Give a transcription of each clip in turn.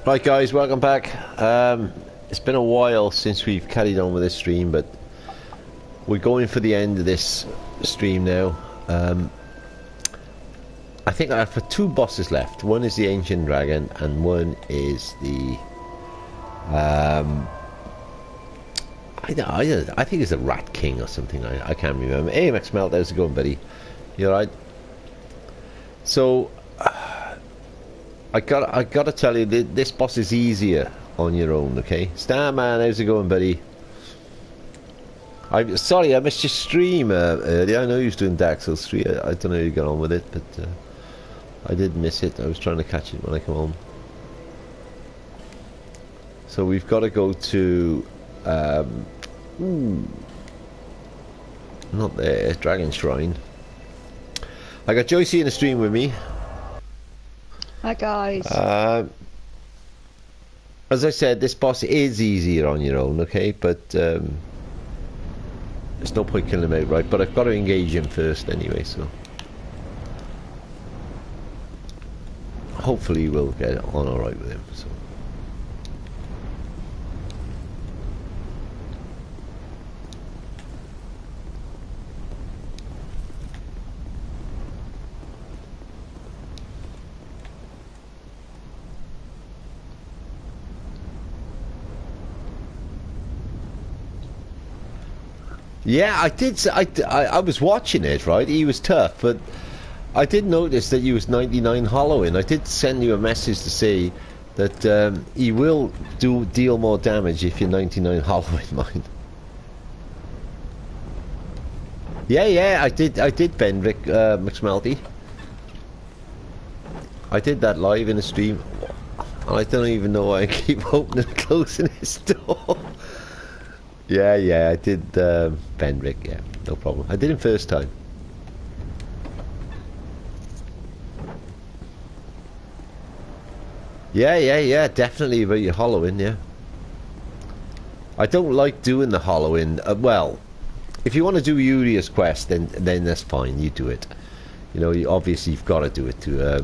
Right guys, welcome back. It's been a while since we've carried on with this stream, but we're going for the end of this stream now. I think I have two bosses left. One is the Ancient Dragon and one is the I think it's the Rat King or something. I can't remember. Hey Max Melt, how's it going, buddy? You alright? So I gotta tell you, this boss is easier on your own, okay? Starman, how's it going, buddy? Sorry, I missed your stream earlier. I know you was doing Dark Souls 3. I don't know how you got on with it, but I did miss it. I was trying to catch it when I come home. So we've got to go to... not there, Dragon Shrine. I got Joycey in the stream with me. Hi guys. As I said, this boss is easier on your own, okay? But there's no point killing him outright. But I've got to engage him first anyway, so hopefully we'll get on all right with him. So. Yeah, I did. I was watching it, right? He was tough, but I did notice that he was 99 hollowing. I did send you a message to say that he will deal more damage if you're 99 hollowing mine. Yeah, I did, Ben Rick McSmelty. I did that live in the stream. I don't even know why I keep opening and closing his door. Yeah, I did Ben Rick, yeah, no problem. I did him first time. Yeah, definitely about your hollowing, yeah. I don't like doing the hollowing. Well, if you want to do Uria's quest, then that's fine, you do it. You know, obviously you've got to do it to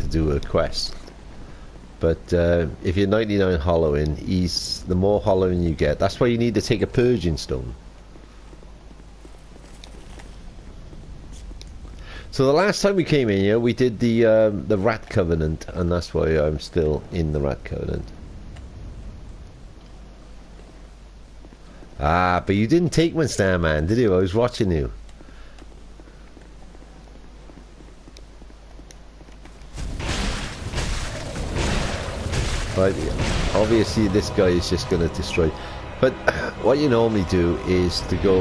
do a quest. But if you're 99 hollowing, the more hollowing you get. That's why you need to take a purging stone. So the last time we came in here, we did the Rat Covenant, and that's why I'm still in the Rat Covenant. Ah, but you didn't take one, Starman, did you? I was watching you. Right, obviously this guy is just going to destroy. But what you normally do is to go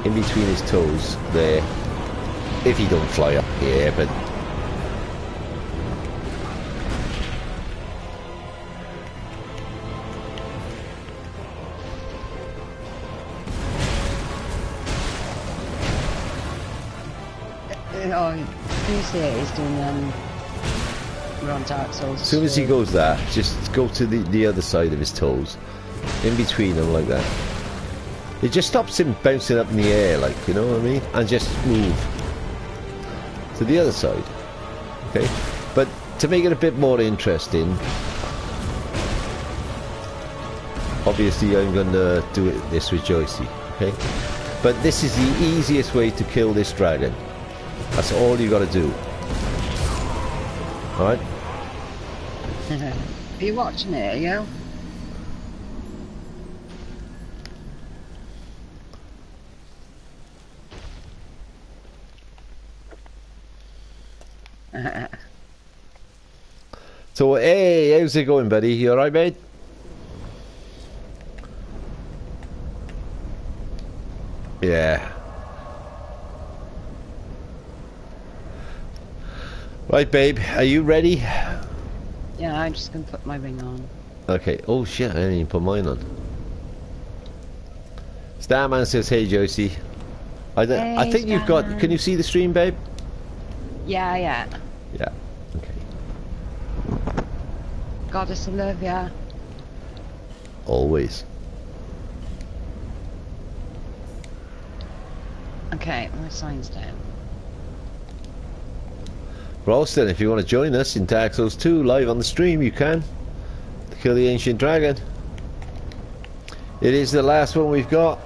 in between his toes there, if he don't fly up here, but you see it, he's doing we're on Dark Souls. as soon as he goes that, just go to the other side of his toes, in between them like that. It just stops him bouncing up in the air, like, you know what I mean? And just move to the other side. Okay? But to make it a bit more interesting, obviously I'm going to do this with Joycey. Okay? But this is the easiest way to kill this dragon. That's all you got to do. Alright? Are you watching it, are you? So, hey, how's it going, buddy? You alright, mate? Yeah. Right, babe, are you ready? Yeah, I'm just gonna put my ring on. Okay. Oh shit, I didn't even put mine on. Starman says, hey, Joycey. I think you've got... Can you see the stream, babe? Yeah. Yeah. Okay. Goddess of love, yeah. Always. Okay, my sign's down. Ralston, if you want to join us in Dark Souls 2 live on the stream, you can. Kill the Ancient Dragon. It is the last one we've got.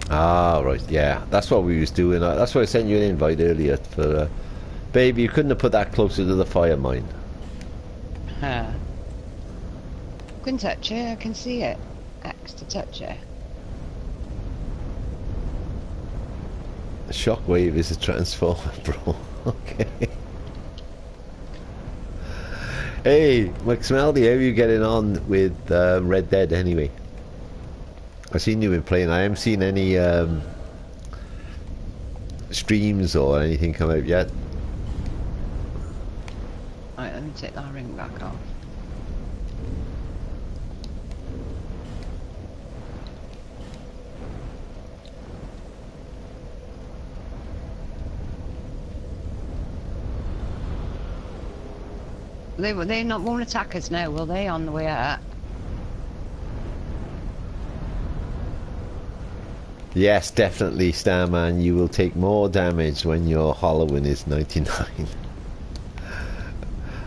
Ah, right, yeah. That's what we was doing. That's why I sent you an invite earlier for... babe, you couldn't have put that closer to the fire mine. Huh. I can touch it, I can see it. X to touch it. The shockwave is a transformer, bro. Okay. Hey, McSmeldy, how are you getting on with Red Dead anyway? I've seen you been playing. I haven't seen any streams or anything come out yet. Right, let me take that ring back off. They not won't attack us now, will they? On the way out. Yes, definitely, Starman. You will take more damage when your hollowing is 99.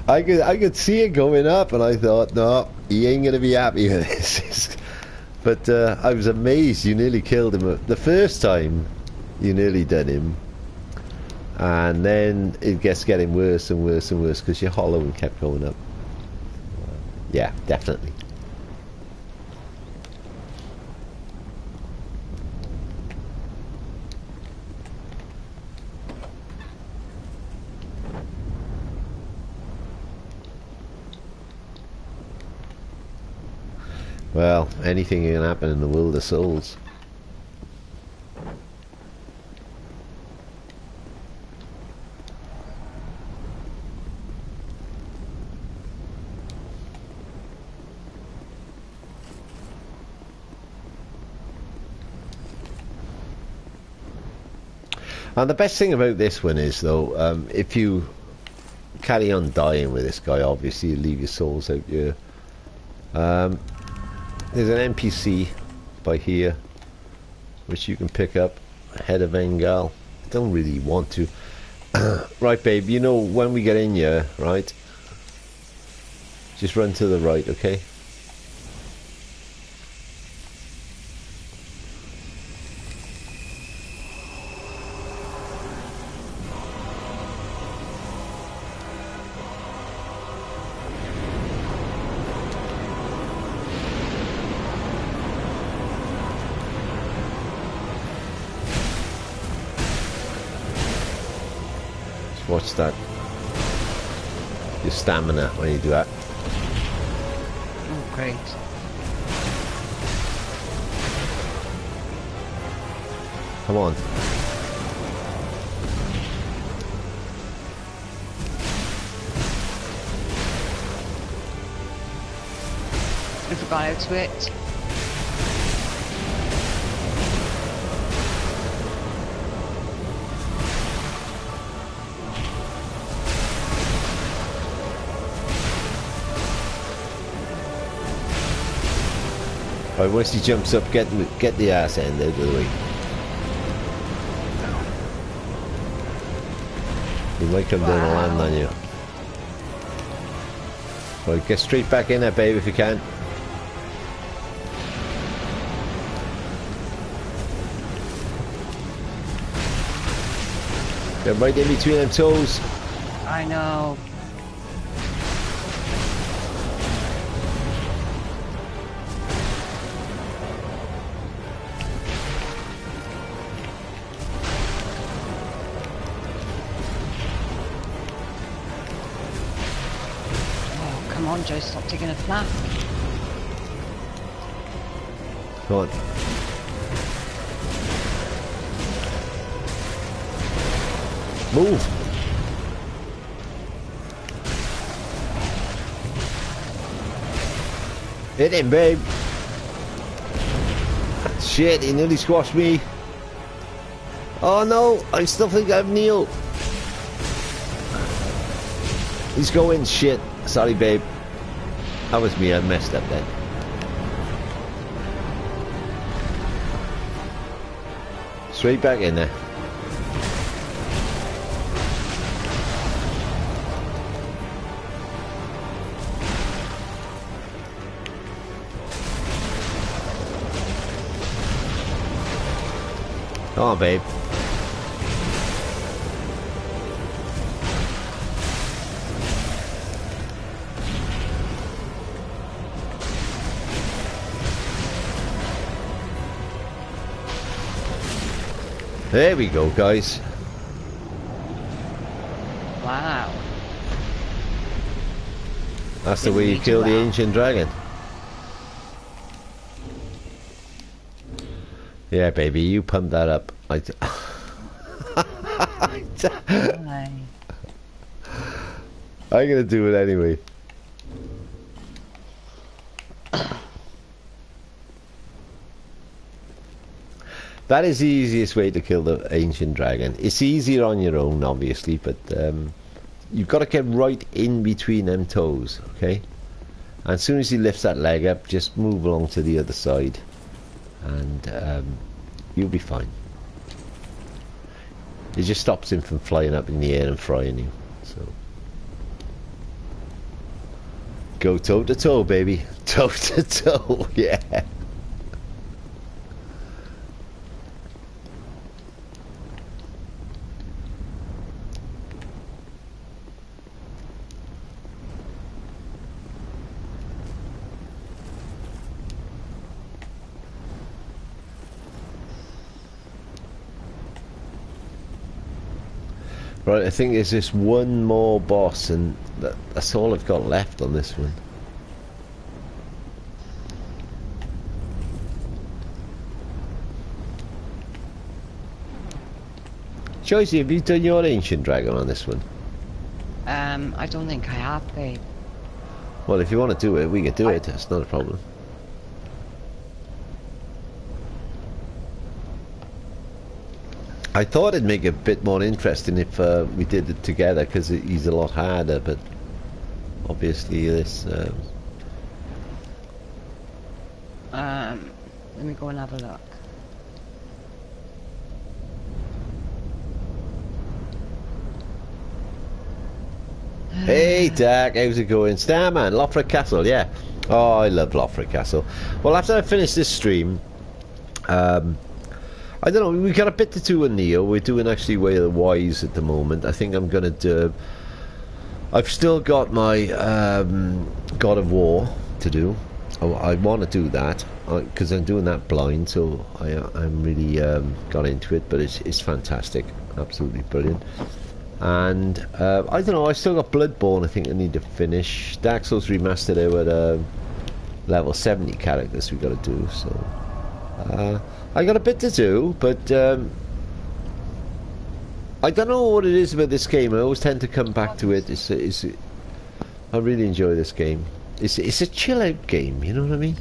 I could see it going up, and I thought, no, he ain't gonna be happy with this. But I was amazed. You nearly killed him the first time. You nearly done him. And then it gets getting worse and worse and worse because your hollowing kept going up. Yeah, definitely. Well, anything can happen in the world of souls. And the best thing about this one is, though, if you carry on dying with this guy, obviously you leave your souls out here. There's an NPC by here, which you can pick up. Head of Bengal. I don't really want to. Right, babe, you know, when we get in here, right? Just run to the right, okay? Watch that. Your stamina when you do that. Oh, great. Come on. I forgot how to it. Right, once he jumps up, get the ass end out of the way. He might come down and land on you. Right, get straight back in there, babe, if you can. Get right in between them toes. I know. Joe, stop taking a flap. Come on. Move. Hit him, babe. Shit, he nearly squashed me. Oh no, I still think I have Neil. He's going, shit. Sorry, babe. That was me, I messed up then. Straight back in there. Come on, babe. There we go, guys. Wow. That's the way you kill the ancient dragon. Yeah, baby, you pump that up. Why? I'm gonna do it anyway. That is the easiest way to kill the ancient dragon. It's easier on your own, obviously, but you've got to get right in between them toes, okay? And as soon as he lifts that leg up, just move along to the other side, and you'll be fine. It just stops him from flying up in the air and frying you. So go toe to toe, baby. Toe to toe, yeah. Right, I think there's just one more boss, and that's all I've got left on this one. Joycey, have you done your ancient dragon on this one? I don't think I have, babe. Well, if you want to do it, we can do it. That's not a problem. I thought it'd make it a bit more interesting if we did it together, because he's a lot harder, but obviously this... Let me go and have a look. Hey, Dak, how's it going? Starman, Lothric Castle, yeah. Oh, I love Lothric Castle. Well, after I finish this stream, I don't know, we got a bit to do in Neo. We're doing actually Way of the Wise at the moment. I think I'm going to do... I've still got my God of War to do. I want to do that, because I'm doing that blind, so I'm really got into it, but it's fantastic. Absolutely brilliant. And I don't know, I still got Bloodborne I think I need to finish. Dark Souls Remastered there with level 70 characters we got to do, so I got a bit to do, but I don't know what it is about this game. I always tend to come back to it. I really enjoy this game. It's a chill out game, you know what I mean?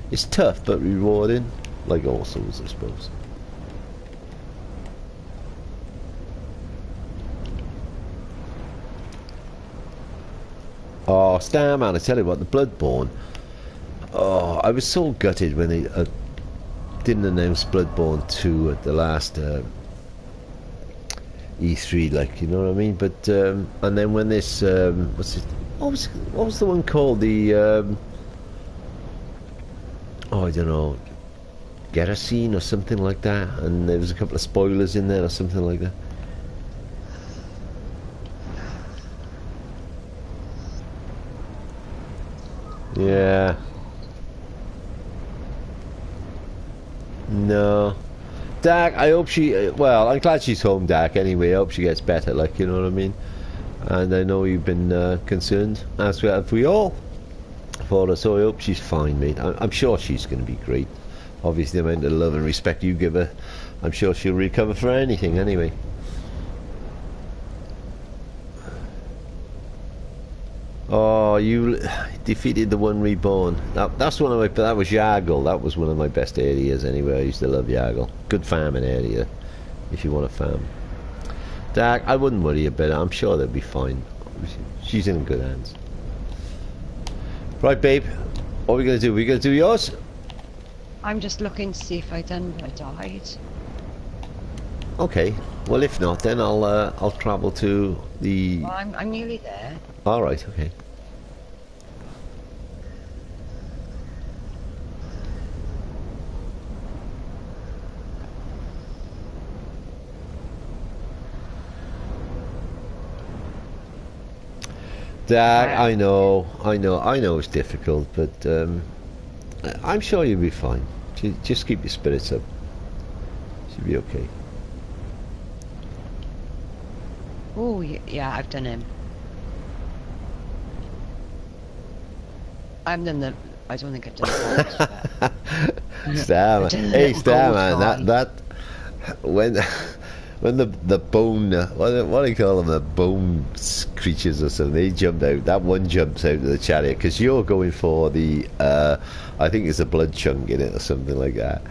It's tough but rewarding, like all Souls, I suppose. Oh, Starman, I tell you what, the Bloodborne. Oh, I was so gutted when they didn't announce Bloodborne 2 at the last E3, like, you know what I mean? But and then when this what was the one called? The oh, I don't know, Gerasene or something like that, and there was a couple of spoilers in there or something like that. Yeah. No. Dak, I hope she... well, I'm glad she's home, Dak, anyway. I hope she gets better, like, you know what I mean? And I know you've been concerned, as have we all, for her, so I hope she's fine, mate. I'm sure she's going to be great. Obviously, the amount of love and respect you give her, I'm sure she'll recover for anything, anyway. Oh, you defeated the one reborn. That's one of my... that was Yargle. That was one of my best areas anyway. I used to love Yargle. Good farming area, if you want to farm. Dak, I wouldn't worry about it. I'm sure they'll be fine. She's in good hands. Right, babe. What are we going to do? We going to do yours? I'm just looking to see if I died. Okay. Well, if not, then I'll travel to the. Well, I'm nearly there. All right. Okay. Dak, Wow. I know it's difficult, but I'm sure you'll be fine. Just keep your spirits up. Should be okay. Oh, yeah, I've done him. I don't think I've done the boss, but I've Starman, done the hey little gold Starman, guy. that when when the bone what do you call them, the bone creatures or something, they jump out. That one jumps out of the chariot because you're going for the I think it's a blood chunk in it or something like that.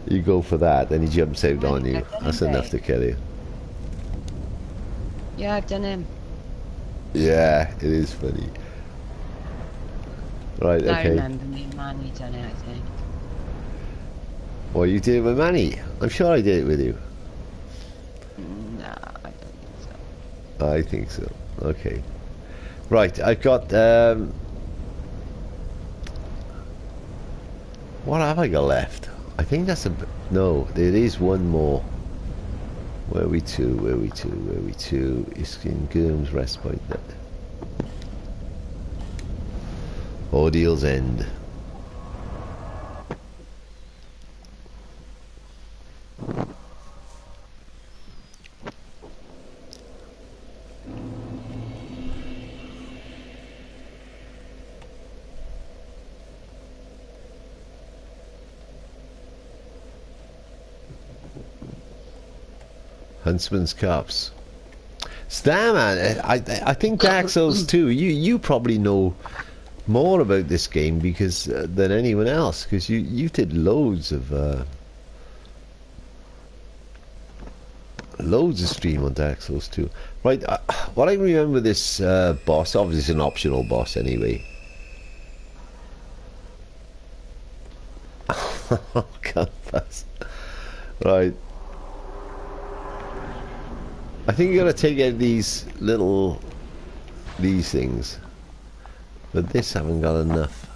You go for that, then he jumps out I on think you. I've done him, That's enough babe. to kill you. Yeah, I've done him. Yeah, it is funny. Right, I okay. remember me and Manny done it, I think. Well, you did it with Manny. I'm sure I did it with you. No, I don't think so. I think so. Okay. Right, I've got what have I got left? I think that's no, there is one more. Where are we to? Where are we to? Where are we to? It's in Gurm's Respite. Ordeal's End. Huntsman's Cups. Starman, I think Dark Souls 2, you probably know more about this game because than anyone else, because you did loads of stream on Dark Souls 2. Right, what I remember this boss, obviously it's an optional boss anyway. Compass. Right. I think you gotta take out these things. But this haven't got enough.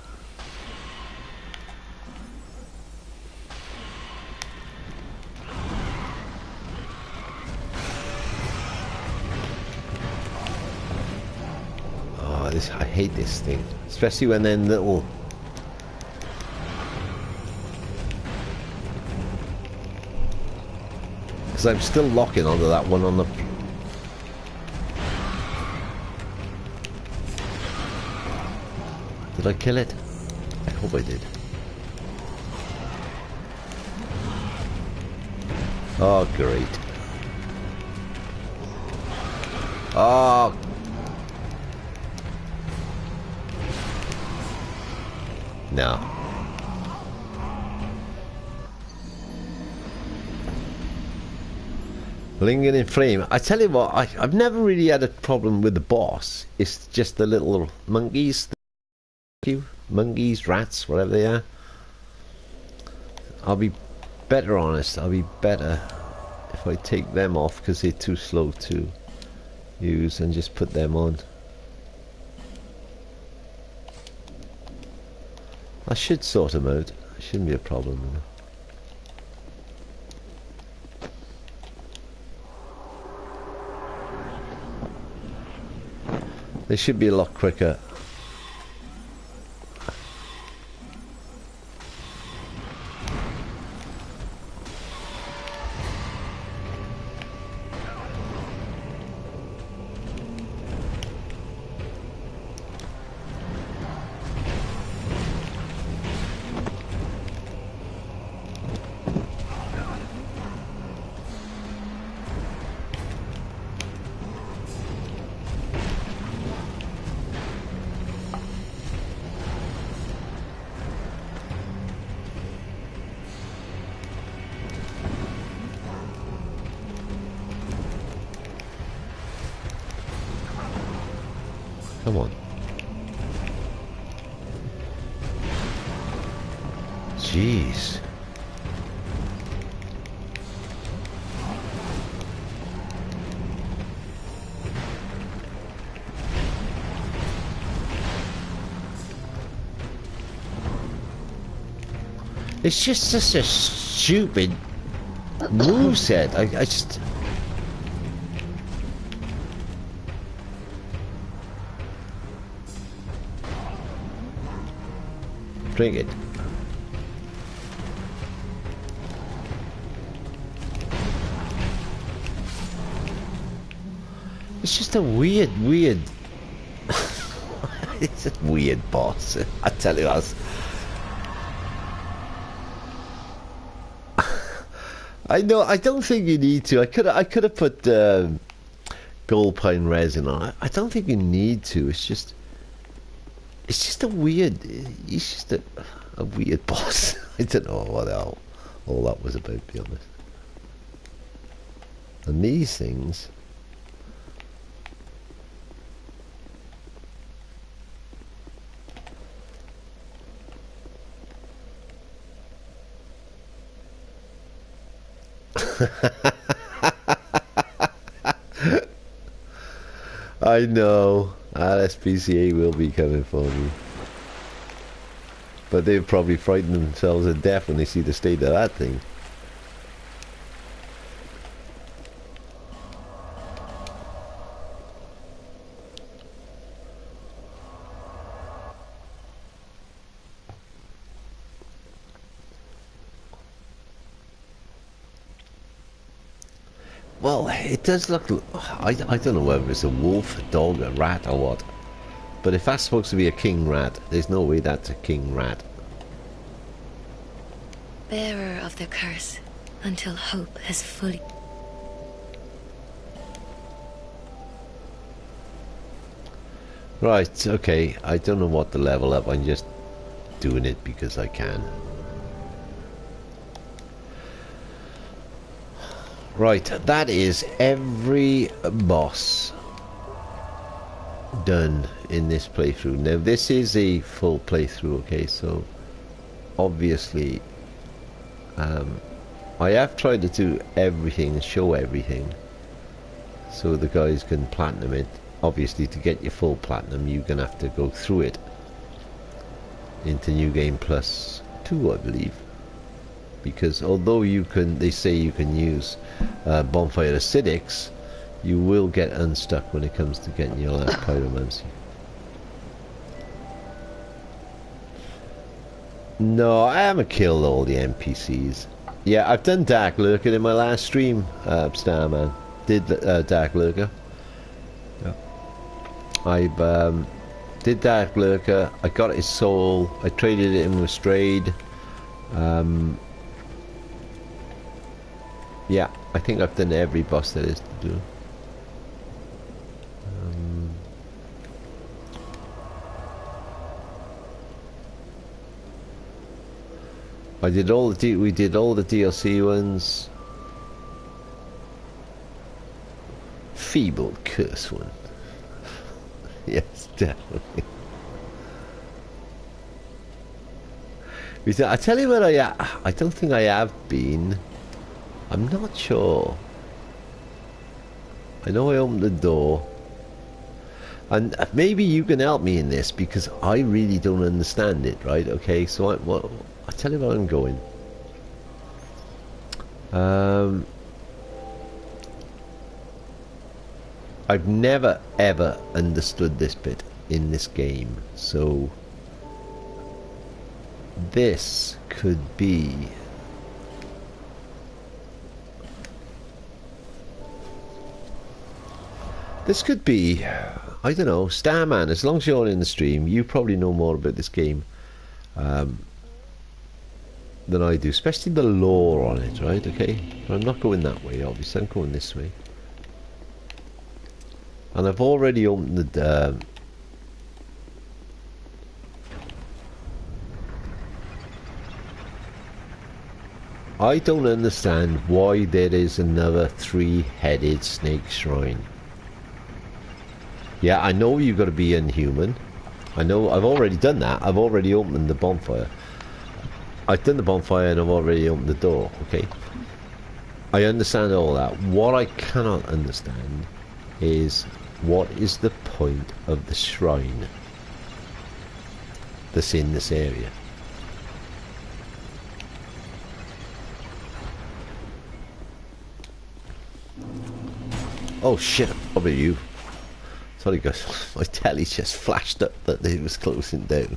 Oh, I hate this thing. Especially when they're little. Because I'm still locking onto that one on the. Did I kill it? I hope I did. Oh, great. Oh. No. Lingering Flame. I tell you what, I've never really had a problem with the boss. It's just the little monkeys. Monkeys, rats, whatever they are. I'll be better honest. I'll be better if I take them off because they're too slow to use and just put them on. I should sort them out. It shouldn't be a problem. They should be a lot quicker. Come on. Jeez. It's just such a stupid moveset. I just... Drink it. It's just a weird... It's a weird boss. I tell you, I know. I don't think you need to. I could have put gold pine resin on it. I don't think you need to. It's just a weird. He's just a weird boss. I don't know what all that was about, to be honest. And these things. I know. RSPCA will be coming for me. But they've probably frightened themselves to death when they see the state of that thing. Well, it does look... I don't know whether it's a wolf, a dog, a rat or what. But if that's supposed to be a king rat, there's no way that's a king rat. Bearer of the curse, until hope has fully... Right, okay. I don't know what to level up. I'm just doing it because I can. Right, that is every boss done in this playthrough. Now this is a full playthrough, okay, so obviously I have tried to do everything, show everything, so the guys can platinum it. Obviously to get your full platinum you're gonna have to go through it into New Game Plus 2, I believe. Because although you can, they say you can use bonfire acidics, you will get unstuck when it comes to getting your last pyromancy. No, I haven't killed all the NPCs. Yeah, I've done Dark Lurker in my last stream, Starman. Did Dark Lurker. Yeah. I did Dark Lurker, I got his soul, I traded it in with Strayed. Yeah, I think I've done every boss there is to do. I did all the we did all the DLC ones. Feeble curse one. Yes, definitely. I tell you where I don't think I have been. I'm not sure. I know I opened the door. And maybe you can help me in this because I really don't understand it, right? Okay, so I'll tell you where I'm going. I've never ever understood this bit in this game, so this could be I don't know, Starman. As long as you're in the stream, you probably know more about this game than I do, especially the lore on it, right? Okay, but I'm not going that way, obviously. I'm going this way. And I've already opened the I don't understand why there is another three-headed snake shrine. Yeah, I know you've got to be inhuman. I know, I've already done that. I've already opened the bonfire. I've done the bonfire and I've already opened the door, okay? I understand all that. What I cannot understand is what is the point of the shrine that's in this area? Oh shit, probably you. Sorry guys, my telly just flashed up that it was closing down.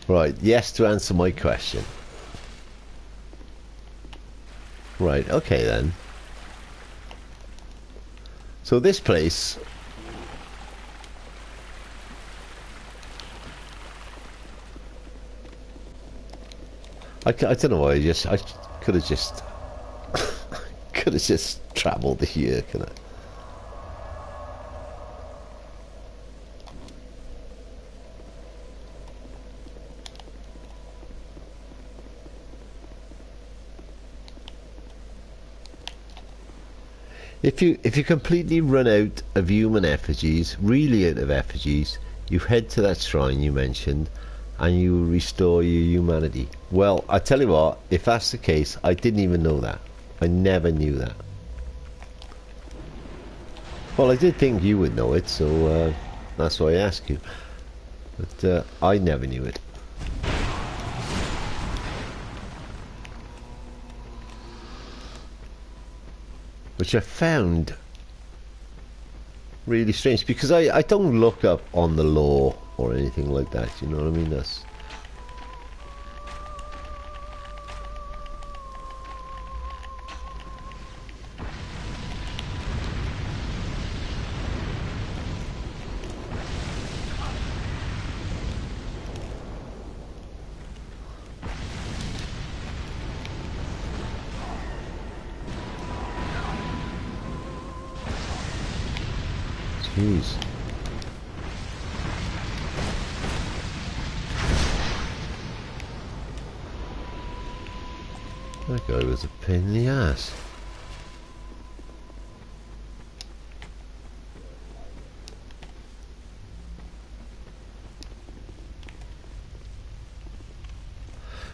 Right, yes to answer my question. Right, okay then. So this place... I don't know why I could have just... could have just travelled here, can I? If you completely run out of human effigies, really out of effigies, you head to that shrine you mentioned, and you will restore your humanity. Well, I tell you what, if that's the case, I didn't even know that. I never knew that. Well, I did think you would know it, so that's why I asked you. But I never knew it. Which I found really strange, because I don't look up on the law or anything like that, you know what I mean? That's... Jeez. That guy was a pain in the ass.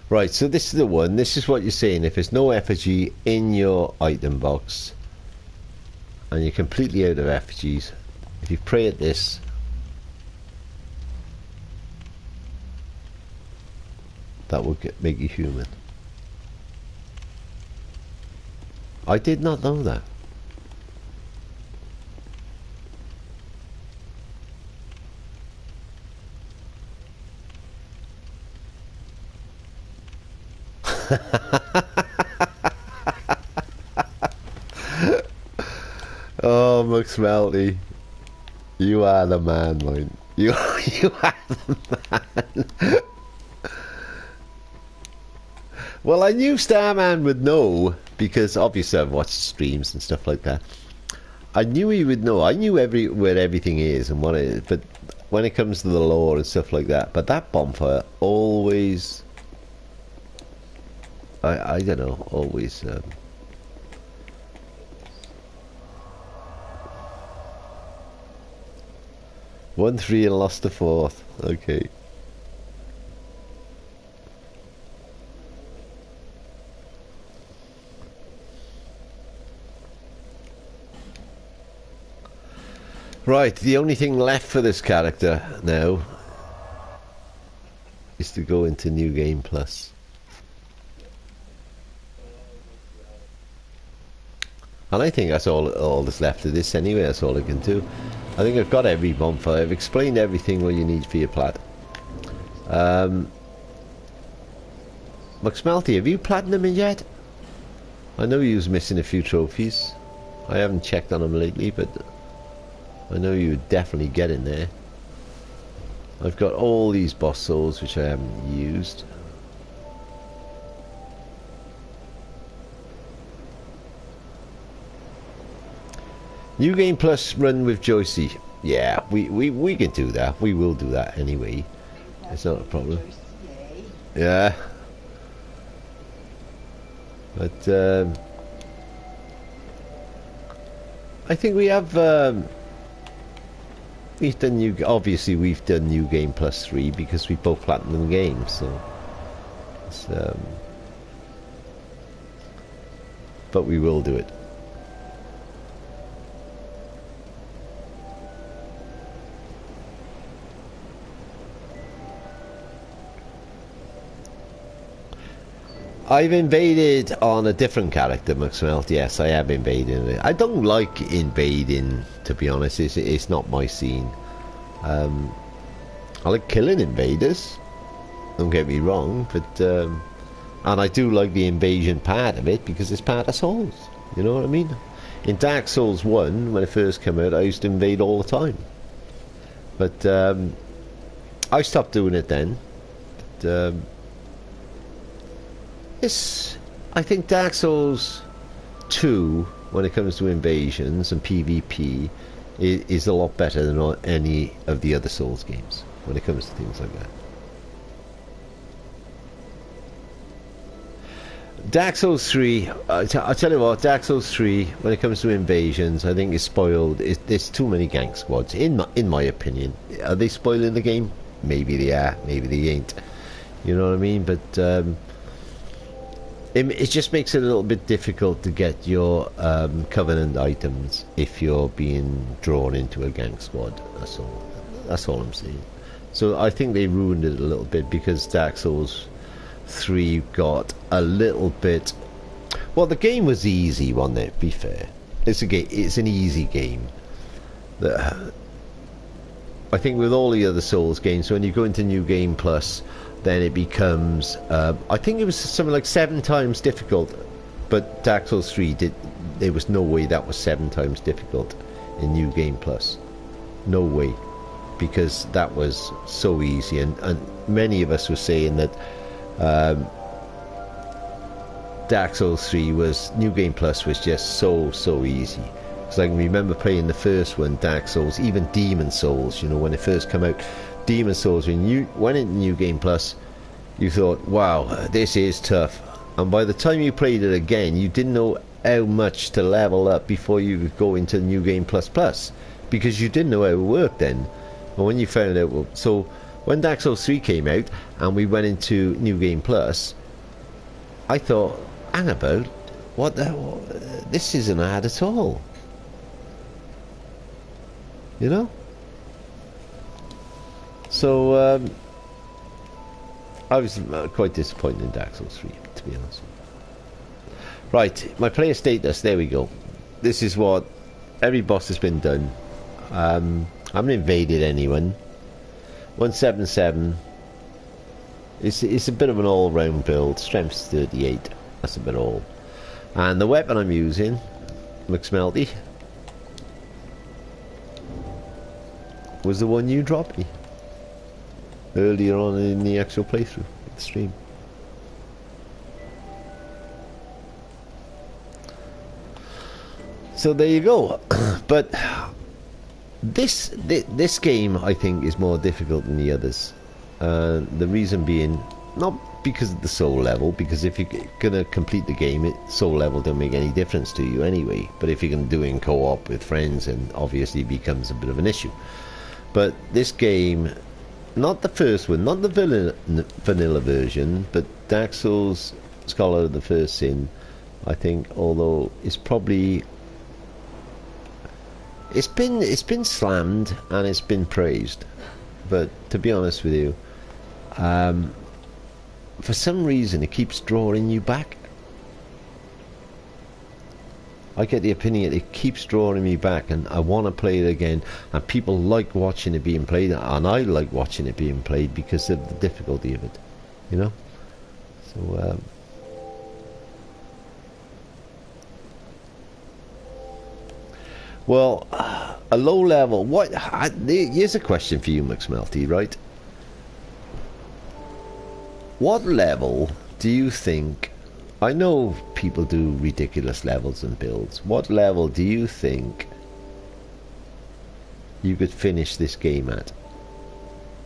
Right, so this is the one. This is what you're saying. If there's no effigy in your item box and you're completely out of effigies, if you pray at this, that will make you human. I did not know that. Oh, McSmelty, you are the man, man. You are the man. Well, I knew Starman would know, because obviously I've watched streams and stuff like that. I knew he would know. I knew where everything is and what it is, but when it comes to the lore and stuff like that, but that bonfire always... I don't know, always... 1-3 and lost the 4th. Okay. Right, the only thing left for this character now is to go into New Game Plus. And I think that's all that's left of this anyway. That's all I can do. I think I've got every bonfire. I've explained everything what you need for your plat. McSmelty, have you platinum it yet? I know you was missing a few trophies. I haven't checked on them lately, but I know you would definitely get in there. I've got all these boss souls which I haven't used. New Game Plus run with Joycey. Yeah, we can do that. We will do that anyway. It's not a problem. Yeah. But I think we have we've done obviously we've done New Game Plus 3 because we both platinum games, so it's, but we will do it. I've invaded on a different character, McSmelt. Yes, I have invaded. I don't like invading, to be honest. It's not my scene. I like killing invaders. Don't get me wrong, but and I do like the invasion part of it because it's part of Souls. You know what I mean? In Dark Souls 1, when it first came out, I used to invade all the time. But I stopped doing it then. But, I think Dark Souls 2, when it comes to invasions and PvP, is a lot better than any of the other Souls games when it comes to things like that. Dark Souls 3, I'll tell you what, Dark Souls 3, when it comes to invasions, I think is spoiled. There's too many gang squads, in my opinion. Are they spoiling the game? Maybe they are, maybe they ain't. You know what I mean? But it just makes it a little bit difficult to get your Covenant items if you're being drawn into a gang squad. That's all I'm saying. So I think they ruined it a little bit because Dark Souls 3 got a little bit. Well, the game was easy, wasn't it? Be fair, it's an easy game. I think with all the other Souls games, when you go into New Game Plus, then it becomes. I think it was something like 7 times difficult, but Dark Souls 3 there was no way that was 7 times difficult in New Game Plus. No way, because that was so easy, and many of us were saying that. Dark Souls 3 New Game Plus was just so easy. Because I can remember playing the first one, Dark Souls, even Demon Souls, you know, when it first came out. Demon Souls, when you went into New Game Plus, you thought, wow, this is tough. And by the time you played it again, you didn't know how much to level up before you could go into New Game Plus Plus, because you didn't know how it worked then. And when you found out, well, so when Dark Souls 3 came out and we went into New Game Plus, I thought, hang about, what the hell? This isn't hard at all. You know? So, I was quite disappointed in Dark Souls 3, to be honest. Right, my player status, there we go. This is what every boss has been done. I haven't invaded anyone. 177. It's a bit of an all-round build. Strength's 38. That's a bit all. And the weapon I'm using, McSmelty, was the one you dropped me earlier on in the actual playthrough, the stream. So there you go. But this game, I think, is more difficult than the others. The reason being, not because of the soul level, because if you're gonna complete the game, soul level don't make any difference to you anyway. But if you're gonna do it in co-op with friends, then obviously it becomes a bit of an issue. But this game, not the first one, not the vanilla version, but Dark Souls Scholar of the First Sin, I think, although it's probably it's been slammed and it's been praised, but to be honest with you, for some reason it keeps drawing you back. I get the opinion it keeps drawing me back, and I want to play it again, and people like watching it being played, and I like watching it being played because of the difficulty of it, you know. So well, a low level. Here's a question for you, McSmelty, right? What level do you think? I know people do ridiculous levels and builds. What level do you think you could finish this game at?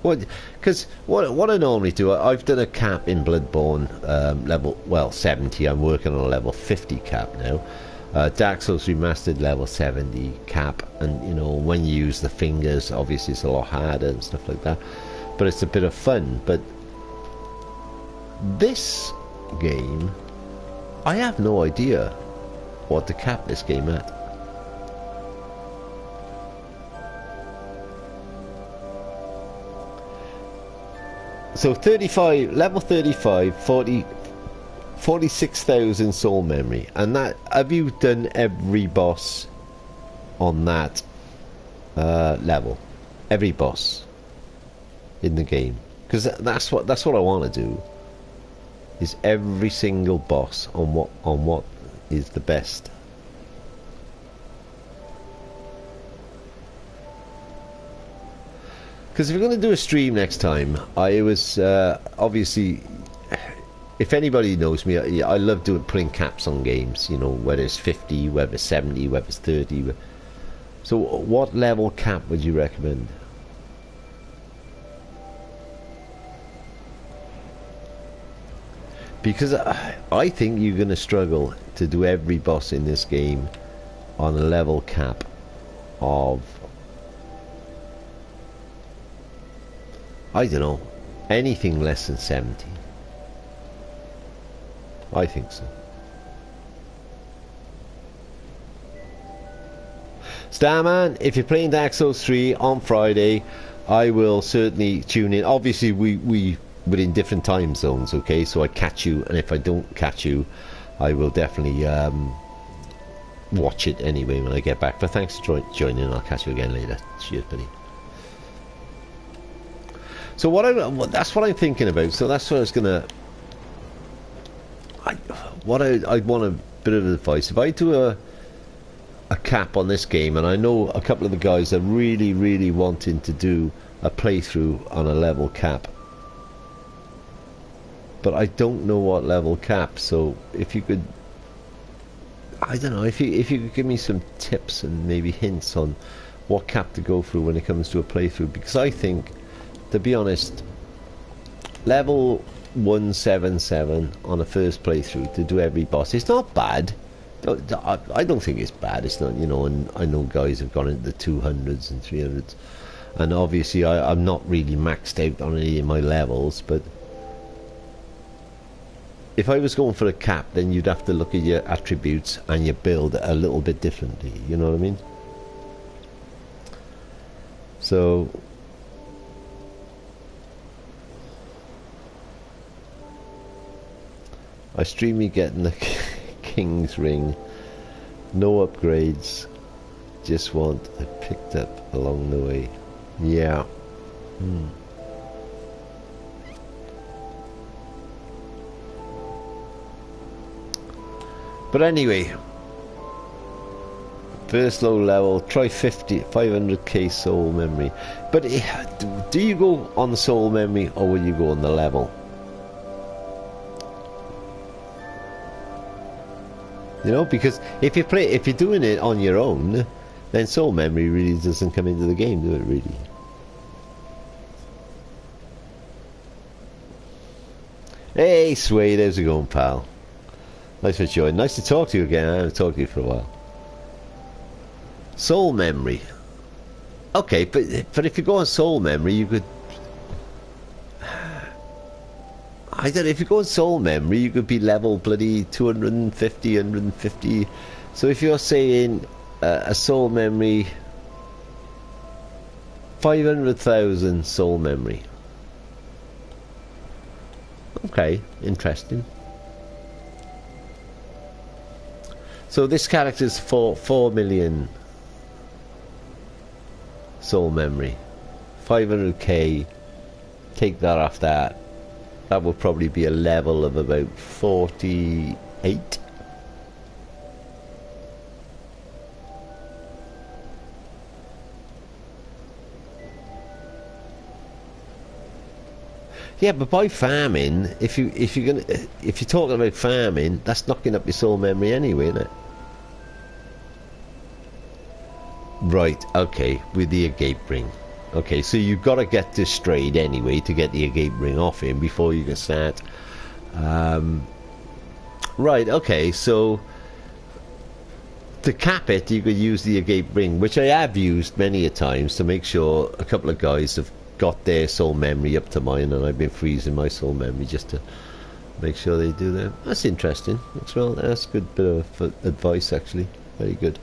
Because what I normally do, I've done a cap in Bloodborne, level 70. I'm working on a level 50 cap now. Dark Souls Remastered level 70 cap, and you know, when you use the fingers, obviously it's a lot harder and stuff like that, but it's a bit of fun. But this game, I have no idea what to cap this game at. So 35, level 35, 46,000 soul memory. And that, have you done every boss on that level? Every boss in the game? Because that's what I want to do. Is every single boss on what is the best. Because if we're going to do a stream next time, I was obviously, if anybody knows me, I love putting caps on games. You know, whether it's 50, whether it's 70, whether it's 30. So, what level cap would you recommend? Because I think you're going to struggle to do every boss in this game on a level cap of, I don't know, anything less than 70. I think so. Starman, if you're playing Dark Souls 3 on Friday, I will certainly tune in. Obviously, we're in different time zones, okay? So I catch you, and if I don't catch you, I will definitely watch it anyway when I get back. But thanks for joining. I'll catch you again later. Cheers, buddy. So that's what I'm thinking about. So that's what I was gonna. I want a bit of advice. If I do a cap on this game, and I know a couple of the guys are really wanting to do a playthrough on a level cap, but I don't know what level cap. So if you could, I don't know, if you could give me some tips and maybe hints on what cap to go through when it comes to a playthrough, because I think, to be honest, level 177 on a first playthrough to do every boss, it's not bad. I don't think it's bad. It's not, you know, and I know guys have gone into the 200s and 300s, and obviously I'm not really maxed out on any of my levels, but if I was going for a cap, then you'd have to look at your attributes and your build a little bit differently, you know what I mean? So I stream me getting the King's Ring, no upgrades, just want it picked up along the way. Yeah. But anyway, first low level, try 500k soul memory. But do you go on the soul memory, or will you go on the level? You know, because if you're doing it on your own, then soul memory really doesn't come into the game, do it really? Hey Swade, how's it going, pal? Nice for joining. Nice to talk to you again. I haven't talked to you for a while. Soul memory. Okay, but if you go on soul memory, you could, I don't know, if you go on soul memory, you could be level bloody 250, 150. So if you're saying a soul memory, 500,000 soul memory. Okay, interesting. So this character's 4 million soul memory. 500k, take that off that. That would probably be a level of about 48. Yeah, but by farming, if you're talking about farming, that's knocking up your soul memory anyway, isn't it? Right, okay, with the agape ring. Okay, so you've got to get this strayed anyway to get the agape ring off him before you can start. Right, okay, so to cap it, you could use the agape ring, which I have used many a times to make sure a couple of guys have got their soul memory up to mine, and I've been freezing my soul memory just to make sure they do that. That's interesting. That's a good bit of advice, actually. Very good.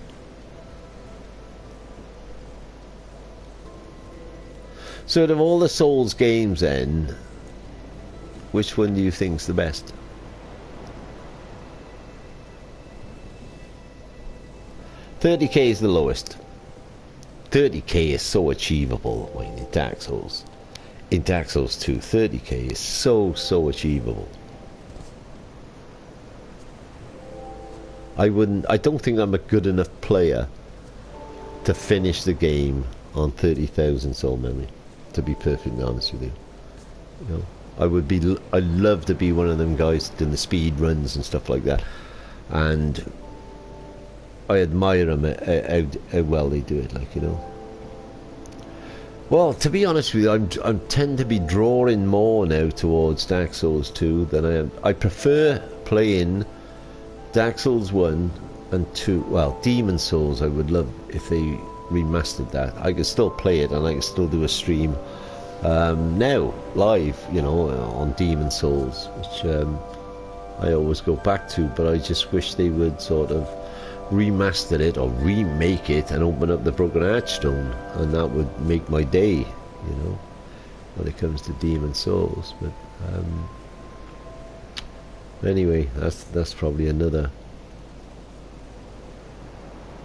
So out of all the Souls games then, which one do you think's the best? 30k is the lowest. 30k is so achievable in Dark Souls. In Dark Souls 2, 30k is so achievable. I don't think I'm a good enough player to finish the game on 30,000 soul memory, to be perfectly honest with you. You know, I'd love to be one of them guys doing the speed runs and stuff like that, and I admire them how well they do it, like, you know. Well, to be honest with you, I tend to be drawing more now towards Dark Souls 2 than I am. I prefer playing Dark Souls 1 and 2. Well, Demon Souls, I would love if they remastered that. I could still play it and I could still do a stream now, live, you know, on Demon Souls, which I always go back to, but I just wish they would sort of remaster it or remake it and open up the Broken Archstone, and that would make my day, you know, when it comes to Demon Souls. But anyway, that's probably another.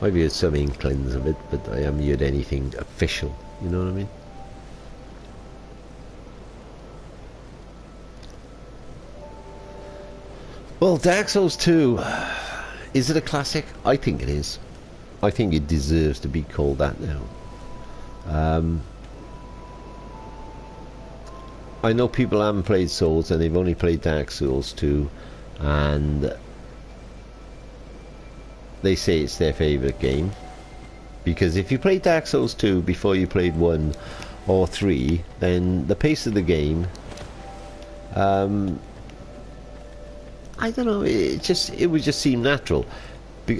I've heard some inklings of it, but I haven't heard anything official, you know what I mean? Well, Dark Souls 2, is it a classic? I think it is. I think it deserves to be called that now. I know people haven't played Souls and they've only played Dark Souls 2, and they say it's their favourite game. Because if you played Dark Souls 2 before you played 1 or 3, then the pace of the game, I don't know, it would just seem natural.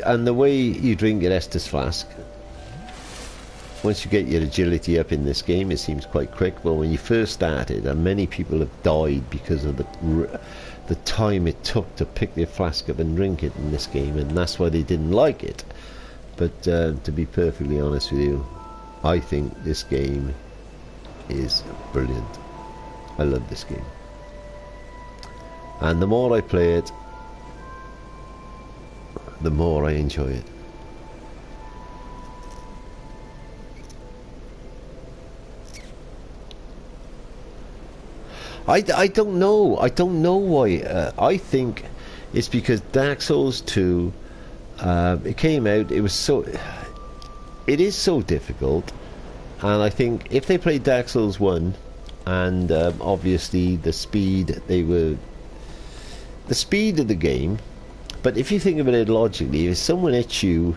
And the way you drink your Estus flask, once you get your agility up in this game, it seems quite quick. But when you first started, and many people have died because of the time it took to pick their flask up and drink it in this game, and that's why they didn't like it. But to be perfectly honest with you, I think this game is brilliant. I love this game. And the more I play it, the more I enjoy it. I don't know. I don't know why. I think it's because Dark Souls 2, it came out, it is so difficult, and I think if they played Dark Souls 1, and obviously the speed of the game, but if you think about it logically, if someone hits you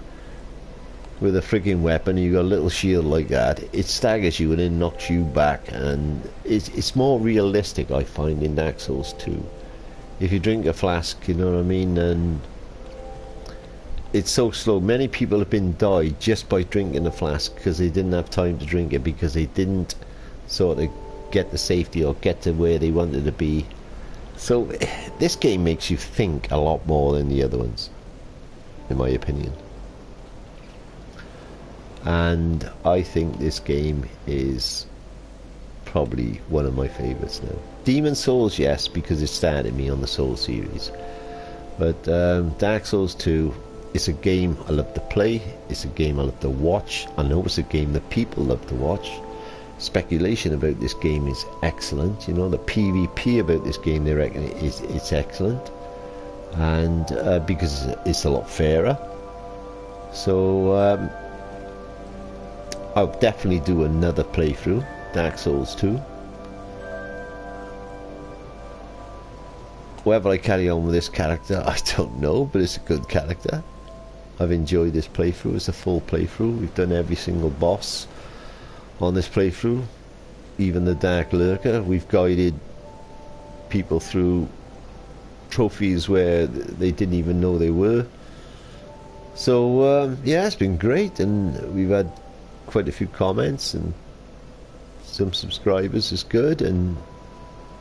with a freaking weapon and you got a little shield like that, it staggers you and then knocks you back, and it's more realistic, I find, in Dark Souls 2. If you drink a flask, you know what I mean, and it's so slow. Many people have been died just by drinking a flask because they didn't have time to drink it, because they didn't sort of get the safety or get to where they wanted to be. So this game makes you think a lot more than the other ones, in my opinion. And I think this game is probably one of my favourites now. Demon Souls, yes, because it started me on the Soul series. But Dark Souls 2, it's a game I love to play. It's a game I love to watch. I know it's a game that people love to watch. Speculation about this game is excellent. You know, the PvP about this game, they reckon it's excellent, and because it's a lot fairer. So I'll definitely do another playthrough, Dark Souls 2. Whether I carry on with this character, I don't know, but it's a good character. I've enjoyed this playthrough. It's a full playthrough. We've done every single boss on this playthrough, even the Dark Lurker. We've guided people through trophies where they didn't even know they were. So yeah, it's been great, and we've had quite a few comments and some subscribers. Is good, and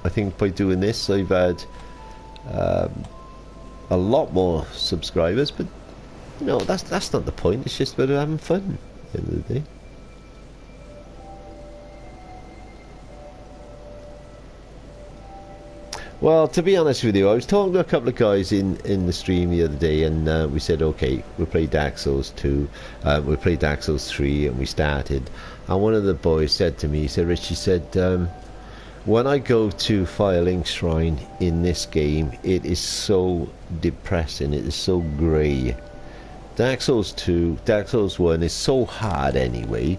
I think by doing this I've had a lot more subscribers, but no, that's not the point. It's just about having fun at the end of the day. Well, to be honest with you, I was talking to a couple of guys in the stream the other day, and we said, okay, we'll play Dark Souls 2, we'll play Dark Souls 3, and we started. And one of the boys said to me, he said, Rich, he said, when I go to Firelink Shrine in this game, it is so depressing, it is so grey. Dark Souls 2, Dark Souls 1 is so hard anyway,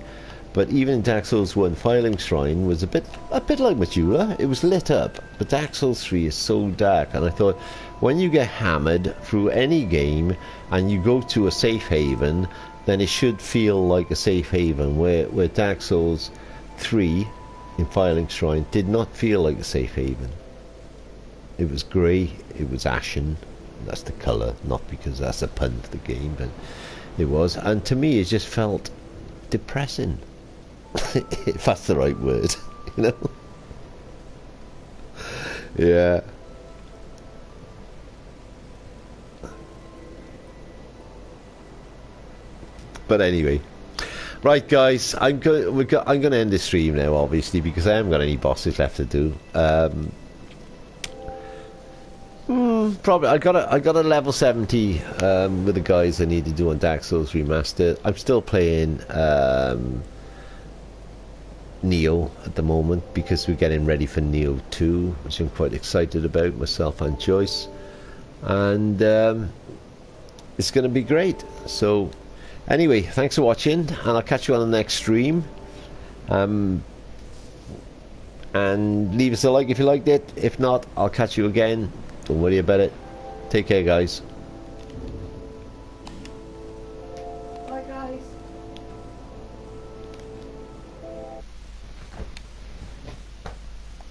but even in Dark Souls 1, Firelink Shrine was a bit like Majula. It was lit up, but Dark Souls 3 is so dark. And I thought, when you get hammered through any game and you go to a safe haven, then it should feel like a safe haven. Where Dark Souls 3 in Firelink Shrine did not feel like a safe haven. It was grey. It was ashen. That's the colour, not because that's a pun to the game, but it was. And to me, it just felt depressing. If that's the right word, you know. Yeah. But anyway, right, guys, I'm going to end the stream now, obviously, because I haven't got any bosses left to do. Probably I got a level 70 with the guys I need to do on Dark Souls Remastered. I'm still playing Neo at the moment because we're getting ready for Neo 2, which I'm quite excited about, myself and Joyce, and it's going to be great. So anyway, thanks for watching, and I'll catch you on the next stream. And leave us a like if you liked it. If not, I'll catch you again. Don't worry about it. Take care, guys.